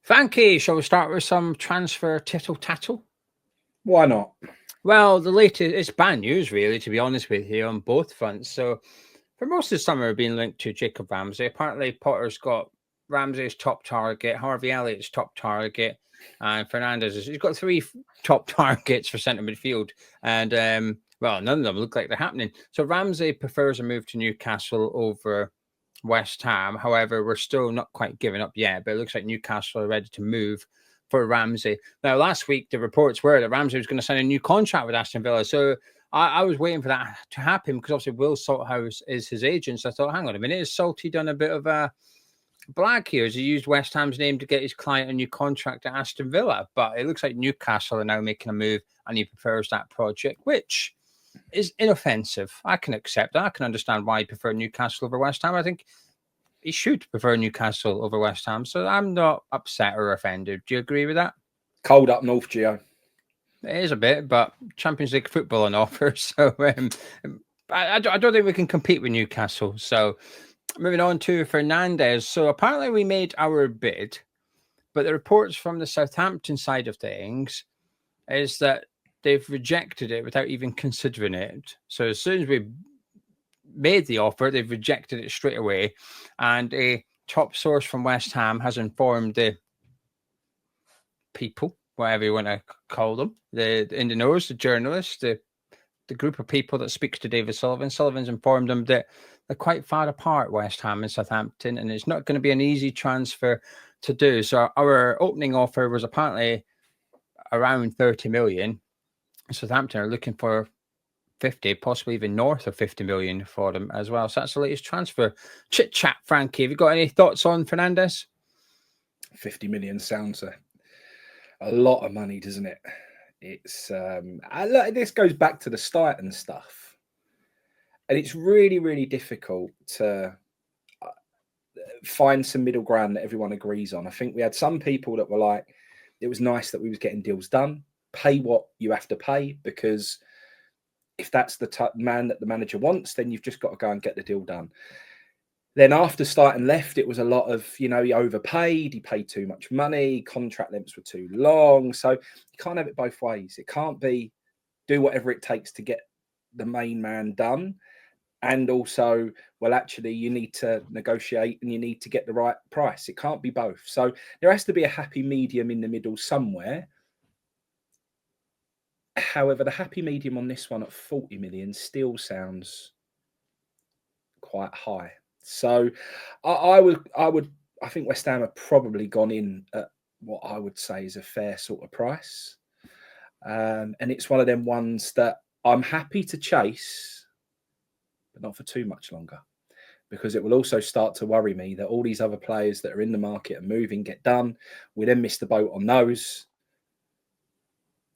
Frankie, shall we start with some transfer tittle-tattle? Why not? Well, the latest, it's bad news, really, to be honest with you, on both fronts. So, for most of the summer, we've been linked to Jacob Ramsey. Apparently, Potter's got Ramsey's top target, Harvey Elliott's top target, and Fernandez. He's got three top targets for centre midfield. And, well, none of them look like they're happening. So, Ramsey prefers a move to Newcastle over West Ham. However, we're still not quite giving up yet, but it looks like Newcastle are ready to move for Ramsey. Now, last week, the reports were that Ramsey was going to sign a new contract with Aston Villa. So I was waiting for that to happen because obviously Will Salthouse is his agent. So I thought, hang on a minute, has Salty done a bit of a black here? Has he used West Ham's name to get his client a new contract at Aston Villa? But it looks like Newcastle are now making a move and he prefers that project, which is inoffensive. I can accept that. I can understand why he preferred Newcastle over West Ham. I think he should prefer Newcastle over West Ham. So I'm not upset or offended. Do you agree with that? Cold up north, Gio. It is a bit, but Champions League football on offer. So I don't think we can compete with Newcastle. So moving on to Fernandez. So apparently we made our bid, but the reports from the Southampton side of things is that they've rejected it without even considering it. So as soon as we made the offer, they've rejected it straight away. And a top source from West Ham has informed the people, whatever you want to call them, the in the knows, the journalists, the group of people that speaks to David Sullivan. Sullivan's informed them that they're quite far apart, West Ham and Southampton, and it's not going to be an easy transfer to do. So our opening offer was apparently around 30 million. Southampton are looking for 50, possibly even north of 50 million for them as well. So that's the latest transfer. Chit chat, Frankie. Have you got any thoughts on Fernandez? 50 million sounds a lot of money, doesn't it? It's this goes back to the start and stuff, and it's really, really difficult to find some middle ground that everyone agrees on. I think we had some people that were like, it was nice that we was getting deals done. Pay what you have to pay, because if that's the man that the manager wants, then you've just got to go and get the deal done. Then after starting left, it was a lot of, he overpaid, he paid too much money, contract lengths were too long. So you can't have it both ways. It can't be do whatever it takes to get the main man done. And also, well, actually, you need to negotiate and you need to get the right price. It can't be both. So there has to be a happy medium in the middle somewhere. However, the happy medium on this one at 40 million still sounds quite high. So I think West Ham have probably gone in at what I would say is a fair sort of price. And it's one of them ones that I'm happy to chase, but not for too much longer, because it will also start to worry me that all these other players that are in the market and moving get done. We then miss the boat on those.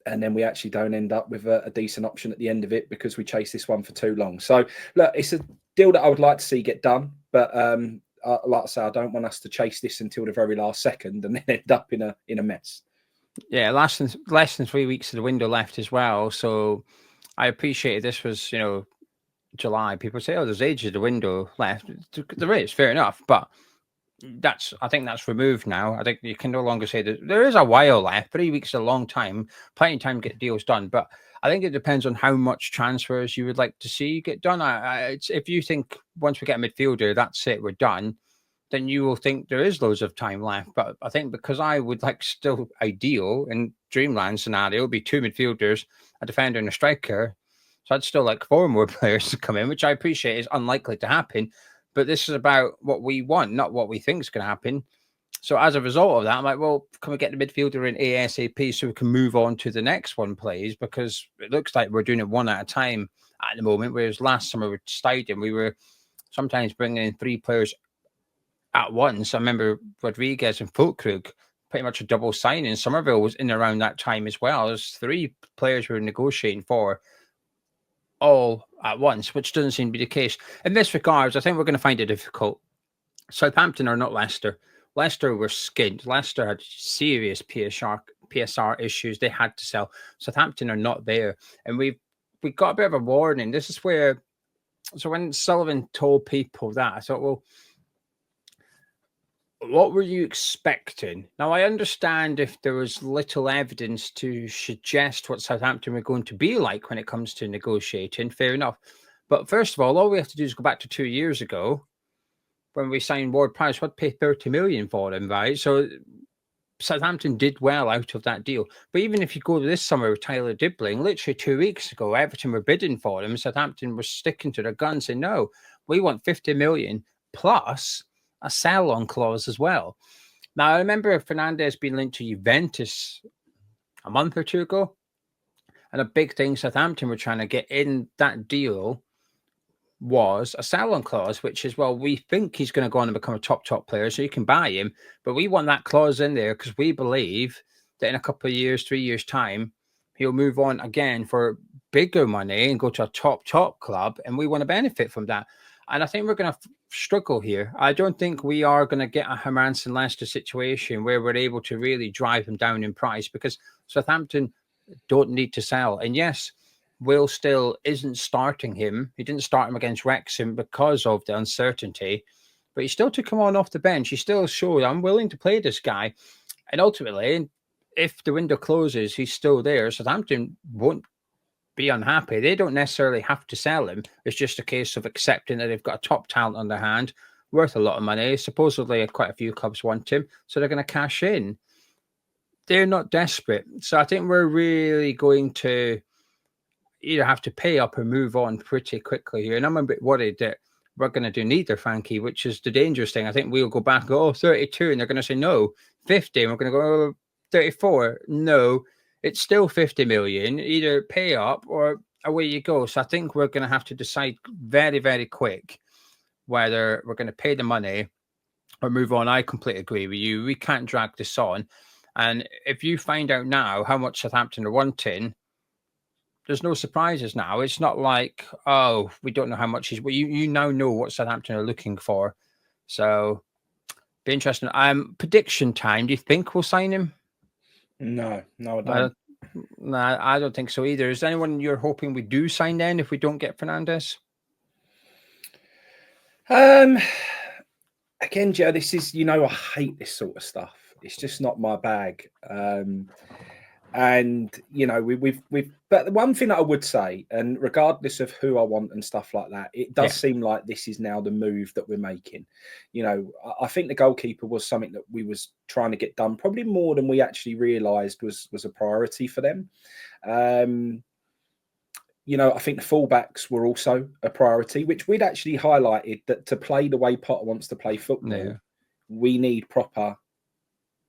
And then we actually don't end up with a decent option at the end of it because we chase this one for too long. So, look, it's a deal that I would like to see get done. But like I say, I don't want us to chase this until the very last second and then end up in a mess. Yeah, less than 3 weeks of the window left as well. So I appreciate this was, July. People say, oh, there's ages of the window left. There is, fair enough. But I think that's removed now. I think you can no longer say that there is a while left. 3 weeks is a long time, plenty of time to get deals done. But I think it depends on how much transfers you would like to see get done. If you think once we get a midfielder, that's it, we're done, then you will think there is loads of time left. But I think because I would like still ideal in dreamland scenario would be 2 midfielders, a defender and a striker. So I'd still like 4 more players to come in, which I appreciate is unlikely to happen. But this is about what we want, not what we think is going to happen. So as a result of that, I'm like, well, can we get the midfielder in ASAP so we can move on to the next one, please? Because it looks like we're doing it one at a time at the moment, whereas last summer with Stadium, we were sometimes bringing in 3 players at once. I remember Rodriguez and Fulkrug, pretty much a double signing. Somerville was in around that time as well. There's 3 players we were negotiating for all at once, which doesn't seem to be the case. In this regards, I think we're going to find it difficult. Southampton are not Leicester. Leicester were skint. Leicester had serious PSR issues. They had to sell. Southampton are not there. And we got a bit of a warning. This is where, so when Sullivan told people that, I thought, well, what were you expecting? Now, I understand if there was little evidence to suggest what Southampton were going to be like when it comes to negotiating, fair enough. But first of all we have to do is go back to 2 years ago when we signed Ward-Prowse. We'd pay 30 million for him, right? So Southampton did well out of that deal. But even if you go to this summer with Tyler Dibling, literally 2 weeks ago, Everton were bidding for him. Southampton was sticking to their guns saying, no, we want 50 million plus a sell-on clause as well. Now, I remember Fernandez being linked to Juventus a month or two ago. And a big thing Southampton were trying to get in that deal was a sell-on clause, which is, well, we think he's going to go on and become a top player, so you can buy him, but we want that clause in there because we believe that in a couple of years, 3 years time, he'll move on again for bigger money and go to a top club, and we want to benefit from that. And I think we're going to struggle here. I don't think we are going to get a Hermanson Leicester situation where we're able to really drive him down in price, because Southampton don't need to sell. And yes, Will still isn't starting him. He didn't start him against Wrexham because of the uncertainty, but he still took him on off the bench. He still showed, I'm willing to play this guy. And ultimately, if the window closes, he's still there. Southampton won't be unhappy. They don't necessarily have to sell him. It's just a case of accepting that they've got a top talent on their hand, worth a lot of money. Supposedly, quite a few clubs want him, so they're going to cash in. They're not desperate. So I think we're really going to either have to pay up or move on pretty quickly here. And I'm a bit worried that we're going to do neither, Frankie, which is the dangerous thing. I think we'll go back and go, 32, and they're going to say, no, 50. And we're going to go, 34. No, it's still 50 million. Either pay up or away you go. So I think we're going to have to decide very, very quick whether we're going to pay the money or move on. I completely agree with you. We can't drag this on. And if you find out now how much Southampton are wanting, there's no surprises now. It's not like, oh, we don't know how much he's. Well, you now know what Southampton are looking for. So, be interesting. Prediction time. Do you think we'll sign him? No, I don't. No, I don't think so either. Is there anyone you're hoping we do sign then if we don't get Fernandez? Again, Joe, this is, I hate this sort of stuff. It's just not my bag. And we've but the one thing that I would say, and regardless of who I want and stuff like that, it does seem like this is now the move that we're making. I think the goalkeeper was something that we was trying to get done probably more than we actually realised was a priority for them. I think the fullbacks were also a priority, which we'd actually highlighted that to play the way Potter wants to play football, we need proper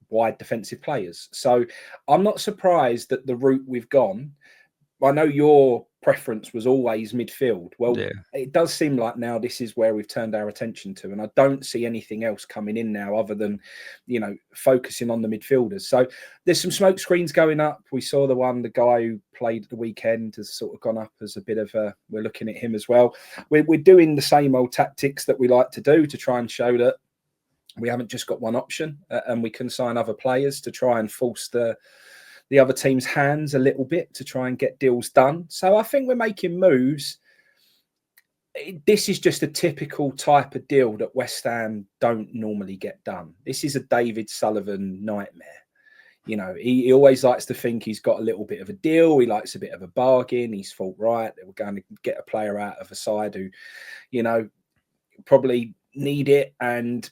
wide defensive players. So I'm not surprised that the route we've gone, I know your preference was always midfield. Well, it does seem like now this is where we've turned our attention to, and I don't see anything else coming in now other than, focusing on the midfielders. So there's some smoke screens going up. We saw the guy who played at the weekend has sort of gone up as a bit of we're looking at him as well. We're doing the same old tactics that we like to do to try and show that we haven't just got one option, and we can sign other players to try and force the other team's hands a little bit to try and get deals done. So I think we're making moves. This is just a typical type of deal that West Ham don't normally get done. This is a David Sullivan nightmare. He always likes to think he's got a little bit of a deal. He likes a bit of a bargain. He's thought, right, we're going to get a player out of a side who, probably need it, and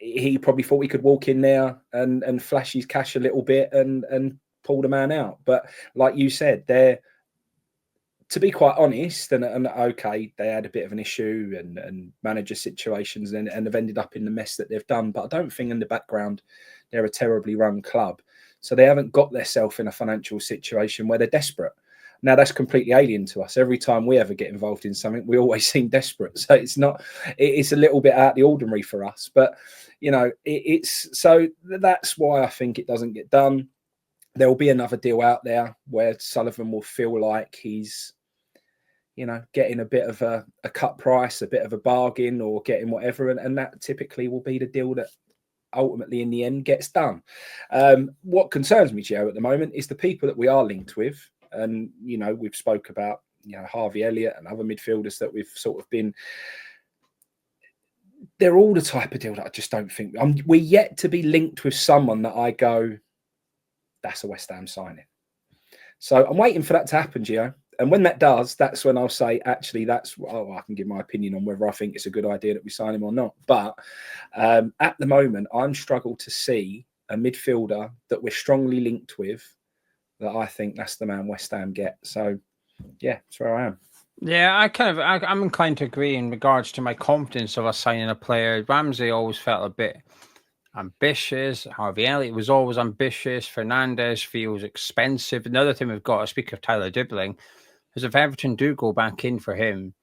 he probably thought he could walk in there and flash his cash a little bit and pull the man out. But like you said, to be quite honest, and okay, they had a bit of an issue and manager situations and have ended up in the mess that they've done. But I don't think in the background they're a terribly run club. So they haven't got themselves in a financial situation where they're desperate. Now, that's completely alien to us. Every time we ever get involved in something, we always seem desperate. So it's a little bit out of the ordinary for us. But, so that's why I think it doesn't get done. There will be another deal out there where Sullivan will feel like he's, getting a bit of a cut price, a bit of a bargain, or getting whatever. And that typically will be the deal that ultimately in the end gets done. What concerns me, Joe, at the moment is the people that we are linked with. And, we've spoke about, Harvey Elliott and other midfielders that we've sort of been they're all the type of deal that I just don't think we're yet to be linked with someone that I go, that's a West Ham signing. So I'm waiting for that to happen, Gio. And when that does, that's when I'll say, actually, I can give my opinion on whether I think it's a good idea that we sign him or not. But at the moment, I'm struggled to see a midfielder that we're strongly linked with that I think that's the man West Ham get. So, yeah, that's where I am. Yeah, I'm inclined to agree in regards to my confidence of us signing a player. Ramsey always felt a bit ambitious. Harvey Elliott was always ambitious. Fernandez feels expensive. Another thing we've got, to speak of Tyler Dibbling, is if Everton do go back in for him,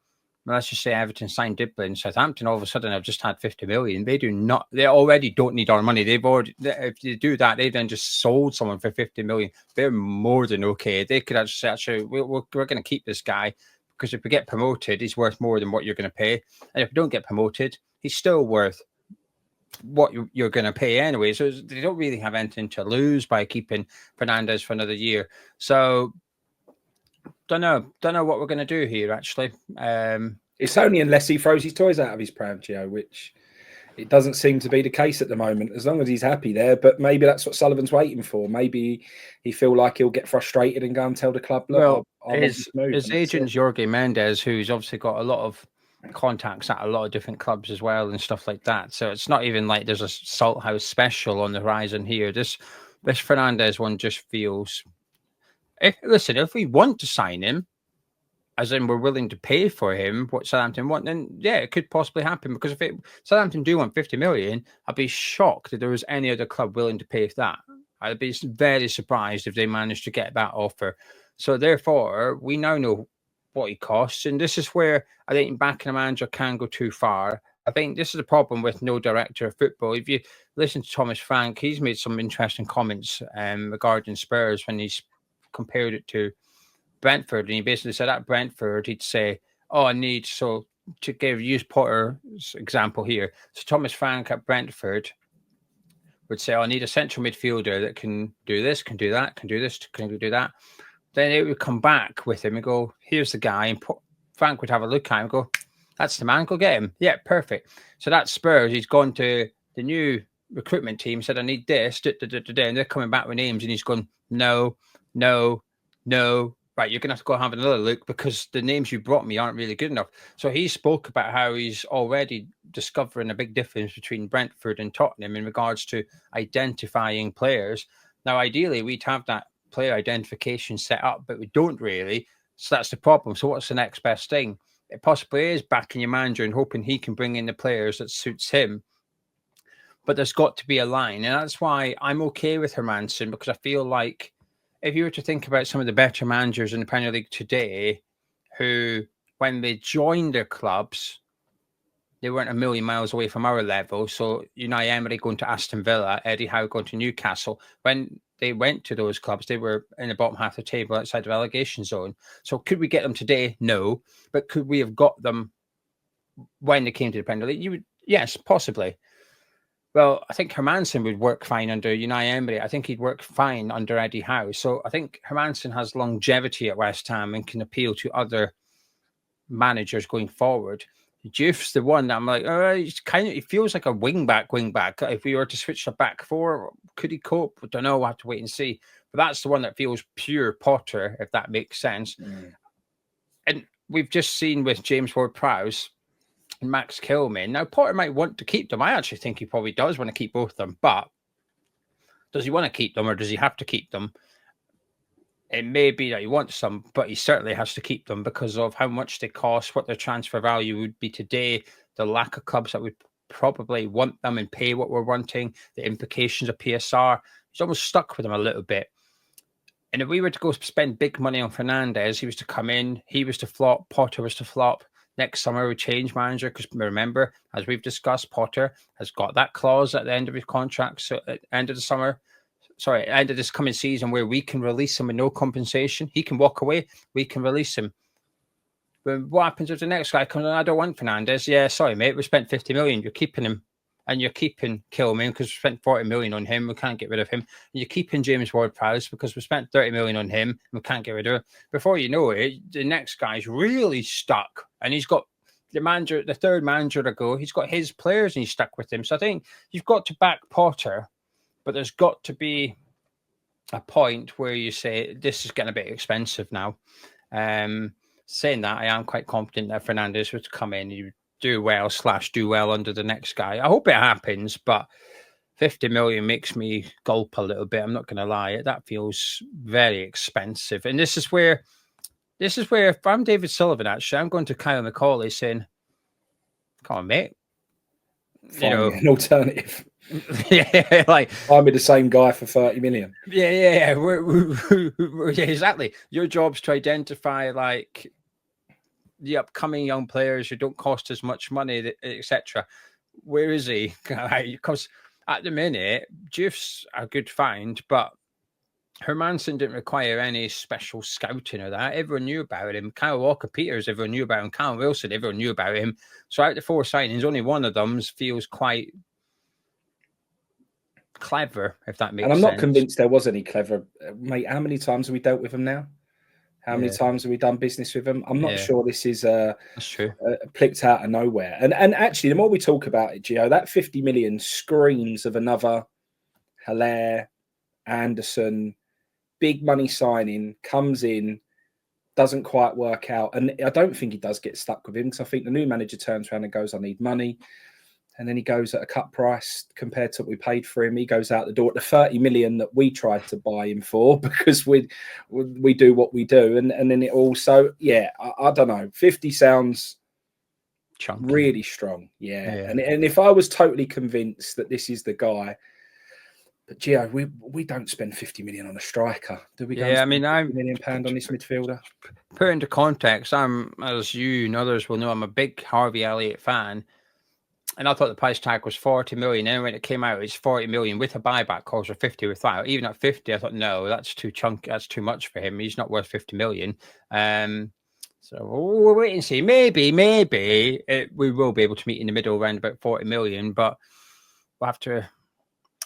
let's just say Everton signed Dibbling, Southampton all of a sudden have just had 50 million. They already don't need our money. If you do that, they then just sold someone for 50 million. They're more than okay. They could actually we're going to keep this guy because if we get promoted, he's worth more than what you're going to pay. And if we don't get promoted, he's still worth what you're going to pay anyway. So they don't really have anything to lose by keeping Fernandez for another year. So don't know what we're going to do here, actually. It's only unless he throws his toys out of his pram, Gio, which it doesn't seem to be the case at the moment, as long as he's happy there. But maybe that's what Sullivan's waiting for. Maybe he feel like he'll get frustrated and go and tell the club, look, his agent's Jorge Mendes, who's obviously got a lot of contacts at a lot of different clubs as well and stuff like that. So it's not even like there's a Salt House special on the horizon here. This Fernandez one just feels... If we want to sign him, as in we're willing to pay for him, what Southampton want, then yeah, it could possibly happen. Because if Southampton do want 50 million, I'd be shocked that there was any other club willing to pay for that. I'd be very surprised if they managed to get that offer. So therefore, we now know what he costs. And this is where I think backing a manager can go too far. I think this is the problem with no director of football. If you listen to Thomas Frank, he's made some interesting comments regarding Spurs when he's compared it to Brentford, and he basically said at Brentford he'd say, to use Potter's example here. So Thomas Frank at Brentford would say, I need a central midfielder that can do this, can do that, can do this, can do that. Then it would come back with him and go, here's the guy, and Frank would have a look at him and go, that's the man, go get him. Yeah, perfect. So that's Spurs. He's gone to the new recruitment team, said, I need this, and they're coming back with names, and he's going, no. Right, you're going to have to go have another look because the names you brought me aren't really good enough. So he spoke about how he's already discovering a big difference between Brentford and Tottenham in regards to identifying players. Now, ideally, we'd have that player identification set up, but we don't really. So that's the problem. So what's the next best thing? It possibly is backing your manager and hoping he can bring in the players that suits him. But there's got to be a line. And that's why I'm okay with Hermansen, because I feel like if you were to think about some of the better managers in the Premier League today, who, when they joined their clubs, they weren't a million miles away from our level. So Unai Emery going to Aston Villa, Eddie Howe going to Newcastle. When they went to those clubs, they were in the bottom half of the table outside the relegation zone. So could we get them today? No. But could we have got them when they came to the Premier League? Yes, possibly. Well, I think Hermansen would work fine under Unai Emery. I think he'd work fine under Eddie Howe. So I think Hermansen has longevity at West Ham and can appeal to other managers going forward. Juve's the one that I'm like, he feels like a wing back. If we were to switch to back four, could he cope? I don't know. We'll have to wait and see. But that's the one that feels pure Potter, if that makes sense. Mm. And we've just seen with James Ward-Prowse and Max Kilman. Now, Potter might want to keep them. I actually think he probably does want to keep both of them. But does he want to keep them or does he have to keep them? It may be that he wants some, but he certainly has to keep them because of how much they cost, what their transfer value would be today, the lack of clubs that would probably want them and pay what we're wanting, the implications of PSR. He's almost stuck with them a little bit. And if we were to go spend big money on Fernandez, he was to come in, he was to flop, Potter was to flop. Next summer, we change manager because remember, as we've discussed, Potter has got that clause at the end of his contract. So at the end of the summer, end of this coming season, where we can release him with no compensation. He can walk away. We can release him. But what happens if the next guy comes in? I don't want Fernandez. Yeah, sorry, mate. We spent 50 million. You're keeping him. And you're keeping Kilman because we spent 40 million on him. We can't get rid of him. And you're keeping James Ward-Prowse because we spent 30 million on him. And we can't get rid of him. Before you know it, the next guy's really stuck. And he's got the third manager to go, he's got his players and he's stuck with him. So I think you've got to back Potter, but there's got to be a point where you say this is getting a bit expensive now. Saying that, I am quite confident that Fernandez would come in, he would do well under the next guy. I hope it happens, but 50 million makes me gulp a little bit. I'm not going to lie. That feels very expensive. And this is where if I'm David Sullivan, actually, I'm going to Kyle McCauley saying, come on, mate. Find me an alternative. Yeah, like find me the same guy for 30 million. Yeah. Yeah, exactly. Your job's to identify like the upcoming young players who don't cost as much money, etc. Where is he? Because at the minute, Juif's a good find, but Hermansen didn't require any special scouting or that. Everyone knew about him. Kyle Walker-Peters, everyone knew about him. Callum Wilson, everyone knew about him. So out of the 4 signings, only one of them feels quite clever, if that makes sense. And I'm not convinced there was any clever. Mate, how many times have we dealt with him now? How many times have we done business with him? I'm not sure this is that's true. Plicked out of nowhere. And actually, the more we talk about it, Gio, that 50 million screams of another Haller, Anderson, big money signing, comes in, doesn't quite work out. And I don't think he does get stuck with him, because I think the new manager turns around and goes, I need money. And then he goes at a cut price compared to what we paid for him. He goes out the door at the 30 million that we tried to buy him for, because we do what we do. And then it also, I don't know. 50 sounds chunky, really strong. Yeah. And if I was totally convinced that this is the guy, but Gio, we don't spend 50 million on a striker, do we? Yeah, I mean, £50 million on this midfielder. Put into context, I'm, as you and others will know, I'm a big Harvey Elliott fan. And I thought the price tag was 40 million. And when it came out, it's 40 million with a buyback clause, or 50 without. Even at 50, I thought, no, that's too chunky. That's too much for him. He's not worth 50 million. So we'll wait and see. Maybe we will be able to meet in the middle around about 40 million, but we'll have to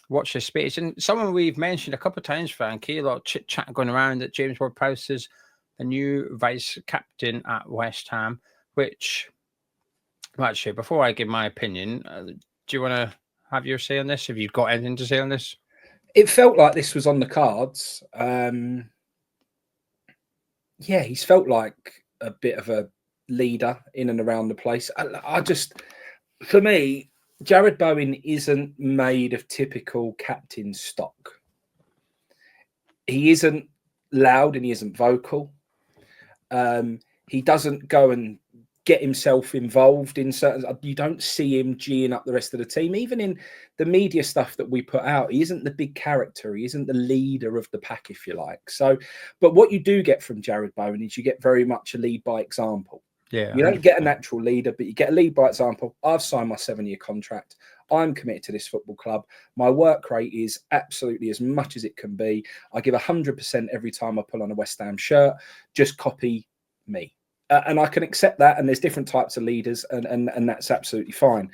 watch this space. And someone we've mentioned a couple of times, Frankie, a lot of chit chat going around, that James Ward-Prowse is the new vice captain at West Ham, which... Well, actually, before I give my opinion, do you want to have your say on this? Have you got anything to say on this? It felt like this was on the cards. He's felt like a bit of a leader in and around the place. For me, Jared Bowen isn't made of typical captain stock. He isn't loud and he isn't vocal. He doesn't go and get himself involved in certain... You don't see him geeing up the rest of the team. Even in the media stuff that we put out, he isn't the big character. He isn't the leader of the pack, if you like. So, but what you do get from Jared Bowen is you get very much a lead by example. Yeah, you don't get a natural leader, but you get a lead by example. I've signed my 7-year contract. I'm committed to this football club. My work rate is absolutely as much as it can be. I give 100% every time I pull on a West Ham shirt. Just copy me. And I can accept that. And there's different types of leaders, and that's absolutely fine.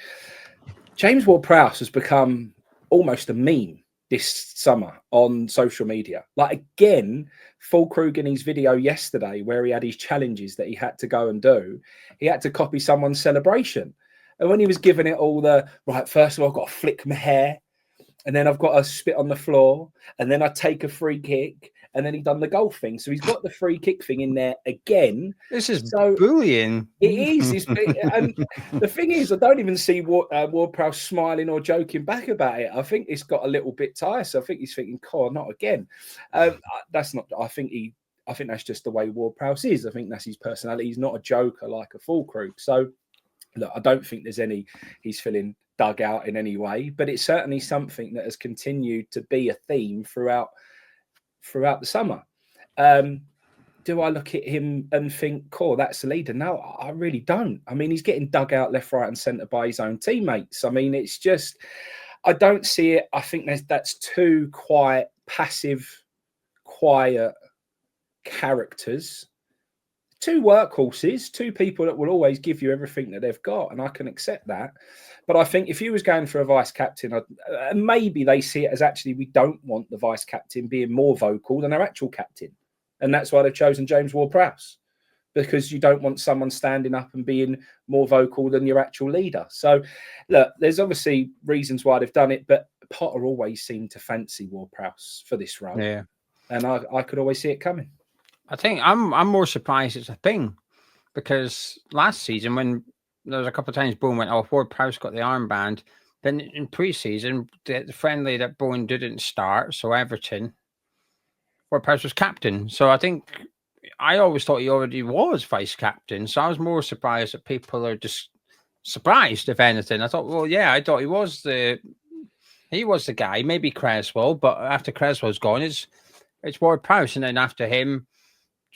James Ward-Prowse has become almost a meme this summer on social media. Like, again, Fulkrug in his video yesterday, where he had his challenges that he had to go and do, he had to copy someone's celebration. And when he was giving it all right, first of all, I've got to flick my hair, and then I've got to spit on the floor, and then I take a free kick, and then he done the golf thing. So he's got the free kick thing in there again. This is bullying. It is. And the thing is, I don't even see Ward-Prowse smiling or joking back about it. I think it's got a little bit tiresome. I think he's thinking, "God, not again." That's not. I think that's just the way Ward-Prowse is. I think that's his personality. He's not a joker like a Fulkrug. So, look, I don't think he's feeling dug out in any way. But it's certainly something that has continued to be a theme throughout the summer. Do I look at him and think, "Cool, that's the leader"? No, I really don't. I mean, he's getting dug out left, right, and centre by his own teammates. I mean, it's just, I don't see it. I think that's two quiet, passive, quiet characters, two workhorses, two people that will always give you everything that they've got, and I can accept that. But I think if you was going for a vice captain, maybe they see it as actually we don't want the vice captain being more vocal than our actual captain. And that's why they've chosen James Ward-Prowse. because you don't want someone standing up and being more vocal than your actual leader. So, look, there's obviously reasons why they've done it, but Potter always seemed to fancy Ward-Prowse for this role. Yeah. And I could always see it coming. I think I'm more surprised it's a thing, because last season, when there was a couple of times Bowen went off, Ward-Prowse got the armband. Then in pre-season, the friendly that Bowen didn't start, so Everton, Ward-Prowse was captain. So I think I always thought he already was vice captain. So I was more surprised that people are just surprised, if anything. I thought, well, yeah, I thought he was the guy, maybe Creswell, but after Creswell's gone, it's Ward-Prowse, and then after him,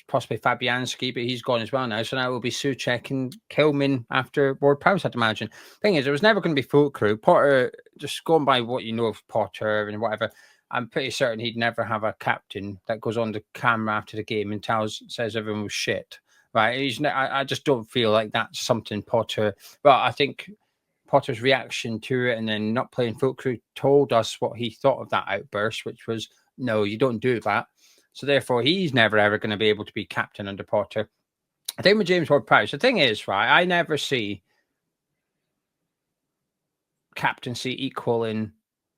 possibly Fabianski, but he's gone as well now. So now it will be Souček and Kilman after Ward-Prowse, I'd imagine. Thing is, it was never going to be full crew. Potter, just going by what you know of Potter and whatever, I'm pretty certain he'd never have a captain that goes on the camera after the game and says everyone was shit. Right? I just don't feel like that's something Potter. Well, I think Potter's reaction to it and then not playing full crew told us what he thought of that outburst, which was, no, you don't do that. So therefore, he's never, ever going to be able to be captain under Potter. I think with James Ward-Prowse, the thing is, right, I never see captaincy equaling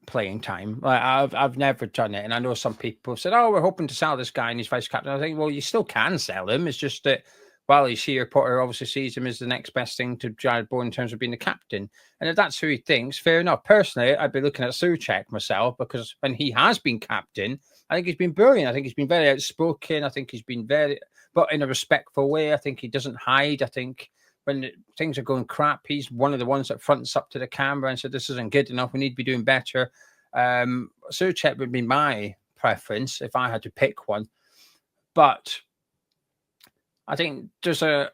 playing time. Like I've never done it. And I know some people said, oh, we're hoping to sell this guy and he's vice captain. I think, well, you still can sell him. It's just that while he's here, Potter obviously sees him as the next best thing to Jared Bowen in terms of being the captain. And if that's who he thinks, fair enough. Personally, I'd be looking at Souček myself, because when he has been captain, I think he's been brilliant. I think he's been very outspoken. I think he's been but in a respectful way. I think he doesn't hide. I think when things are going crap, he's one of the ones that fronts up to the camera and said, this isn't good enough. We need to be doing better. Souček would be my preference if I had to pick one. But I think there's a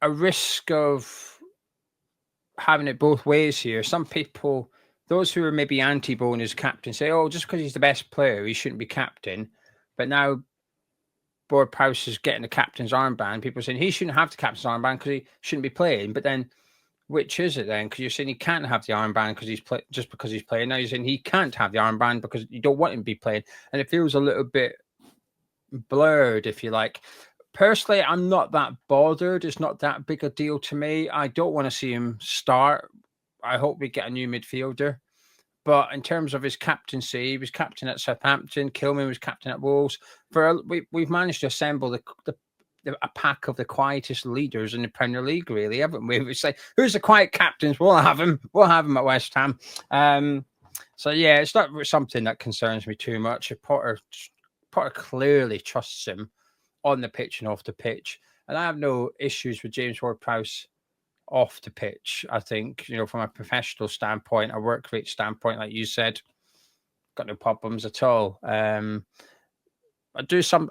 risk of having it both ways here. Some people, those who are maybe anti-Bowen as captain, say, oh, just because he's the best player, he shouldn't be captain. But now Ward-Prowse is getting the captain's armband. People are saying he shouldn't have the captain's armband because he shouldn't be playing. But then which is it then? Because you're saying he can't have the armband because just because he's playing. Now you're saying he can't have the armband because you don't want him to be playing. And it feels a little bit blurred, if you like. Personally, I'm not that bothered. It's not that big a deal to me. I don't want to see him start. I hope we get a new midfielder. But in terms of his captaincy, he was captain at Southampton. Kilman was captain at Wolves. We've managed to assemble a pack of the quietest leaders in the Premier League, really, haven't we? We say, who's the quiet captains? We'll have him. We'll have him at West Ham. So yeah, it's not something that concerns me too much. Potter clearly trusts him on the pitch and off the pitch, and I have no issues with James Ward-Prowse off the pitch. I think, from a professional standpoint, a work rate standpoint, like you said, got no problems at all. I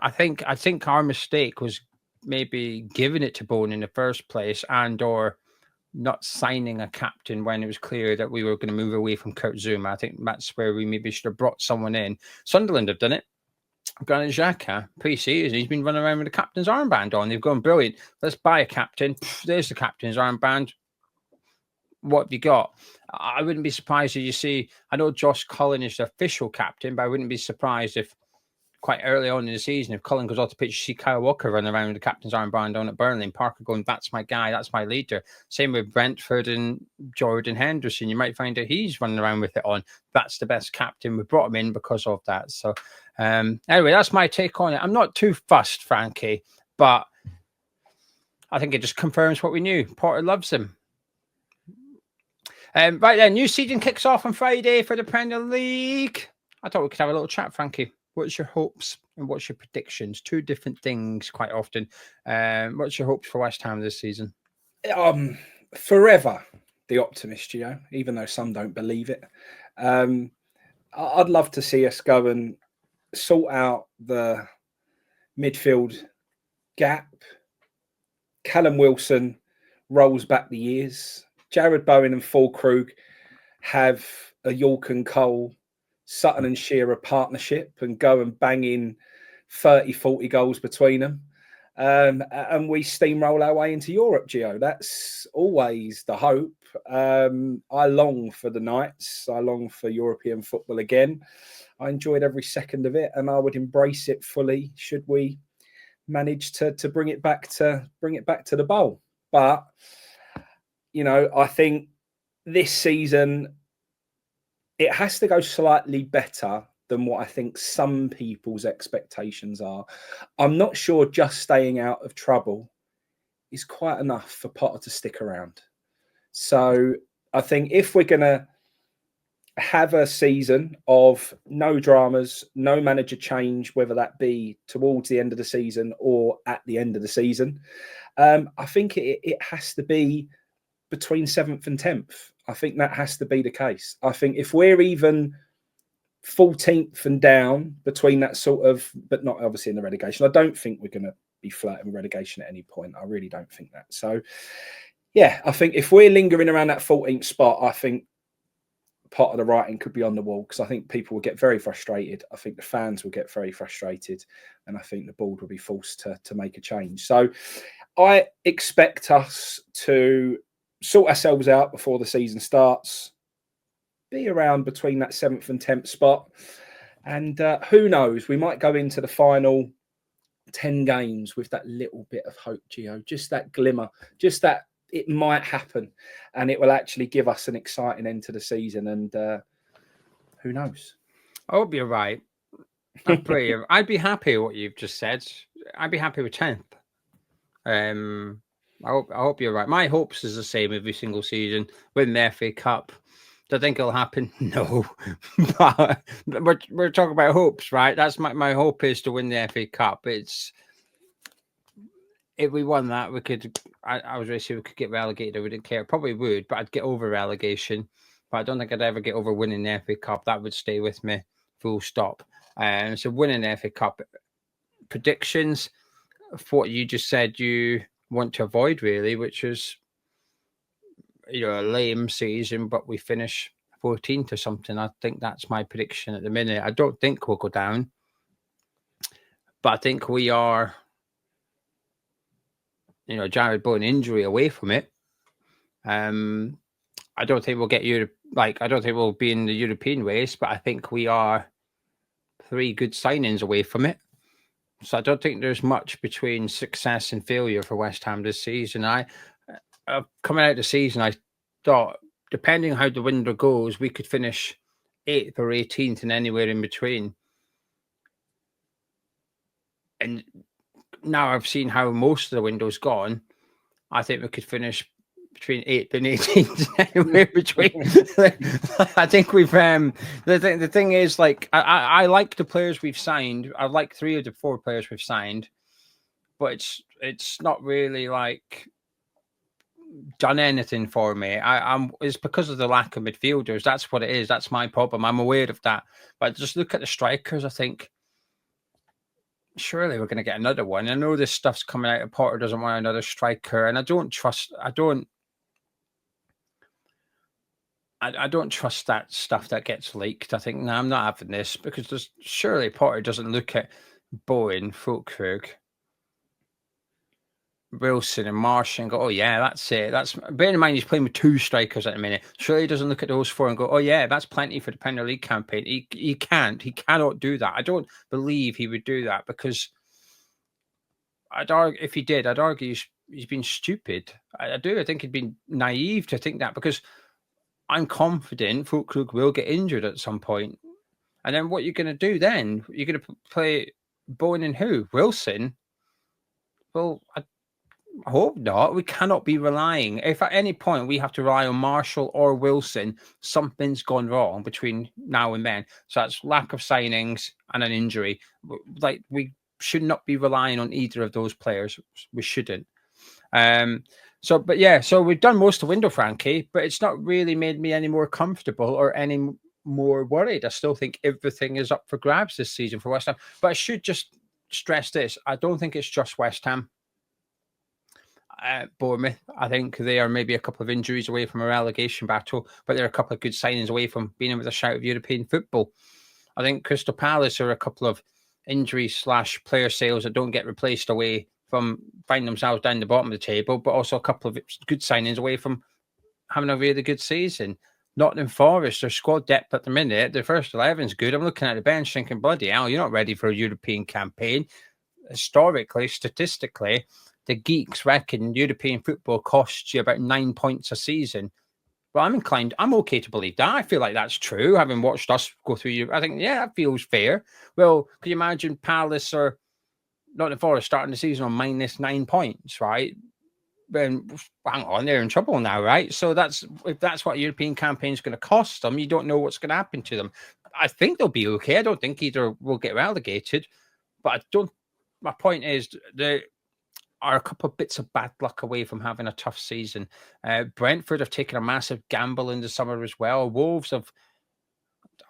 think our mistake was maybe giving it to Bowen in the first place, and or not signing a captain when it was clear that we were going to move away from Kurt Zouma. I think that's where we maybe should have brought someone in. Sunderland have done it. Granit Xhaka, pre-season, he's been running around with the captain's armband on. They've gone, brilliant. Let's buy a captain. There's the captain's armband. What have you got? I wouldn't be surprised if you see, I know Josh Cullen is the official captain, but I wouldn't be surprised if quite early on in the season, if Cullen goes off the pitch, you see Kyle Walker running around with the captain's armband on at Burnley, and Parker going, that's my guy, that's my leader. Same with Brentford and Jordan Henderson. You might find that he's running around with it on. That's the best captain. We brought him in because of that. So anyway, that's my take on it. I'm not too fussed, Frankie, but I think it just confirms what we knew. Potter loves him. Right then, new season kicks off on Friday for the Premier League. I thought we could have a little chat, Frankie. What's your hopes and what's your predictions? Two different things quite often. What's your hopes for West Ham this season? Forever the optimist, even though some don't believe it. I'd love to see us go and sort out the midfield gap. Callum Wilson rolls back the years. Jared Bowen and Fulkrug have a York and Cole, Sutton and Shearer partnership and go and bang in 30, 40 goals between them. And we steamroll our way into Europe, Gio. That's always the hope. I long for the nights. I long for European football again. I enjoyed every second of it, and I would embrace it fully should we managed to bring it back to the bowl. But I think this season it has to go slightly better than what I think some people's expectations are. I'm not sure just staying out of trouble is quite enough for Potter to stick around. So I think if we're going to have a season of no dramas, no manager change, whether that be towards the end of the season or at the end of the season, I think it has to be between 7th and 10th. I think that has to be the case. I think if we're even 14th and down between that sort of, but not obviously in the relegation, I don't think we're going to be flirting with relegation at any point. I really don't think that. So, yeah, I think if we're lingering around that 14th spot, I think part of the writing could be on the wall, because I think people will get very frustrated. I think the fans will get very frustrated, and I think the board will be forced to make a change. So I expect us to sort ourselves out before the season starts, be around between that 7th and 10th spot. And who knows, we might go into the final 10 games with that little bit of hope, Gio, just that glimmer, just that it might happen, and it will actually give us an exciting end to the season. And who knows? I hope you're right. I'd be happy with what you've just said. I'd be happy with 10th. I hope you're right. My hopes is the same every single season. Win the FA Cup. Do I think it'll happen? No. But we're talking about hopes, right? That's my hope is to win the FA Cup. It's if we won that, we could. I was ready to say we could get relegated. I wouldn't care. Probably would, but I'd get over relegation. But I don't think I'd ever get over winning the FA Cup. That would stay with me, full stop. So winning the FA Cup. Predictions for what you just said you want to avoid, really, which is a lame season, but we finish 14th or something. I think that's my prediction at the minute. I don't think we'll go down, but I think we are. Jared Bowen injury away from it. I don't think we'll get Europe. I don't think we'll be in the European race, but I think we are 3 good signings away from it. So I don't think there's much between success and failure for West Ham this season. Coming out of the season, I thought, depending on how the window goes, we could finish 8th or 18th and anywhere in between. And now I've seen how most of the window's gone. I think we could finish between 8th and 18th, anywhere between. I think we've the thing is, I like the players we've signed. I like 3 of the 4 players we've signed, but it's not really done anything for me. It's because of the lack of midfielders. That's what it is. That's my problem. I'm aware of that. But just look at the strikers. I think surely we're going to get another one. I know this stuff's coming out. Potter doesn't want another striker, and I don't trust that stuff that gets leaked. I think, no, I'm not having this, because surely Potter doesn't look at Bowen, Fulkrug, Wilson and Marsh and go, oh yeah, that's it. Bearing in mind he's playing with 2 strikers at the minute. Surely he doesn't look at those 4 and go, oh yeah, that's plenty for the Premier League campaign. He cannot do that. I don't believe he would do that, because if he did, I'd argue he's been stupid. I think he'd been naive to think that, because I'm confident Fulkrug will get injured at some point. And then what you're going to do then? You're going to play Bowen and who? Wilson? Well, I hope not. We cannot be relying. If at any point we have to rely on Marshall or Wilson, something's gone wrong between now and then. So that's lack of signings and an injury. We should not be relying on either of those players. We shouldn't. So we've done most of the window, Frankie, but it's not really made me any more comfortable or any more worried. I still think everything is up for grabs this season for West Ham. But I should just stress this. I don't think it's just West Ham. Bournemouth, I think they are maybe a couple of injuries away from a relegation battle, but they're a couple of good signings away from being with a shout of European football. I think Crystal Palace are a couple of injuries/player sales that don't get replaced away from finding themselves down the bottom of the table, but also a couple of good signings away from having a really good season. Nottingham Forest, their squad depth at the minute, their first 11's good. I'm looking at the bench thinking, bloody hell, you're not ready for a European campaign. historically, statistically, the geeks reckon European football costs you about 9 points a season. Well, I'm okay to believe that. I feel like that's true, having watched us go through. I think, that feels fair. Well, can you imagine Palace or Nottingham Forest starting the season on -9 points, right? Then hang on, they're in trouble now, right? So if that's what a European campaign is going to cost them, you don't know what's going to happen to them. I think they'll be okay. I don't think either will get relegated, but I don't. My point is they are a couple of bits of bad luck away from having a tough season. Brentford have taken a massive gamble in the summer as well. Wolves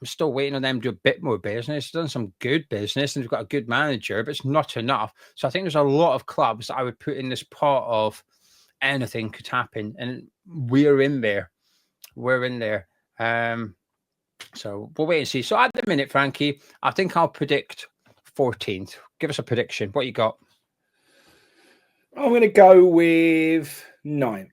I'm still waiting on them to do a bit more business. They've done some good business and they've got a good manager, but it's not enough. So I think there's a lot of clubs that I would put in this pot of anything could happen. And we're in there. We're in there. So we'll wait and see. So at the minute, Frankie, I think I'll predict 14th. Give us a prediction. What you got? I'm going to go with 9th.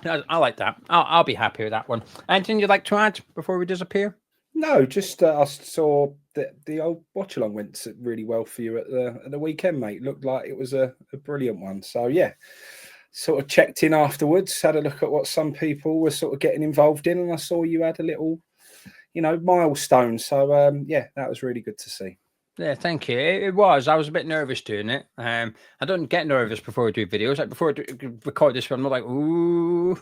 I like that. I'll be happy with that one. Anything you'd like to add before we disappear? No, just I saw that the old watch along went really well for you at the weekend, mate. Looked like it was a brilliant one. So yeah, sort of checked in afterwards, had a look at what some people were sort of getting involved in, and I saw you had a little, milestone. So yeah, that was really good to see. Yeah, thank you. It was. I was a bit nervous doing it. I don't get nervous before I do videos. Like before I record this one, I'm not like, ooh,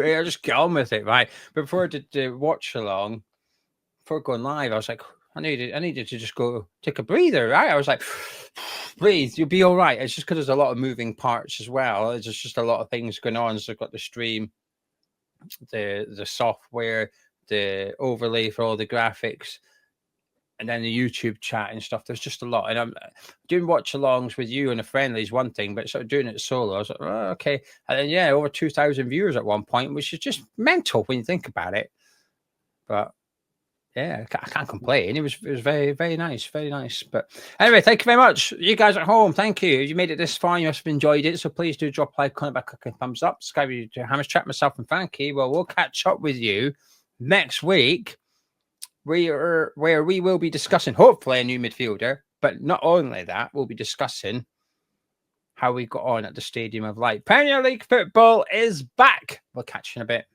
I just get on with it, right? But before I did the watch along, before going live, I was like, I needed to just go take a breather, right? I was like, breathe, you'll be all right. It's just because there's a lot of moving parts as well. There's just a lot of things going on. So I've got the stream, the software, the overlay for all the graphics, and then the YouTube chat and stuff. There's just a lot. And I'm doing watch alongs with you and a friendly is one thing, but sort of doing it solo, I was like, oh, okay. And then, over 2,000 viewers at one point, which is just mental when you think about it. But yeah, I can't complain. It was very, very nice. Very nice. But anyway, thank you very much. You guys at home, thank you. You made it this far. You must have enjoyed it. So please do drop a like, comment by clicking thumbs up. Subscribe to Hammers Chat, myself and Frankie. Well, we'll catch up with you next week. Where we will be discussing, hopefully, a new midfielder. But not only that, we'll be discussing how we got on at the Stadium of Light. Premier League football is back. We'll catch you in a bit.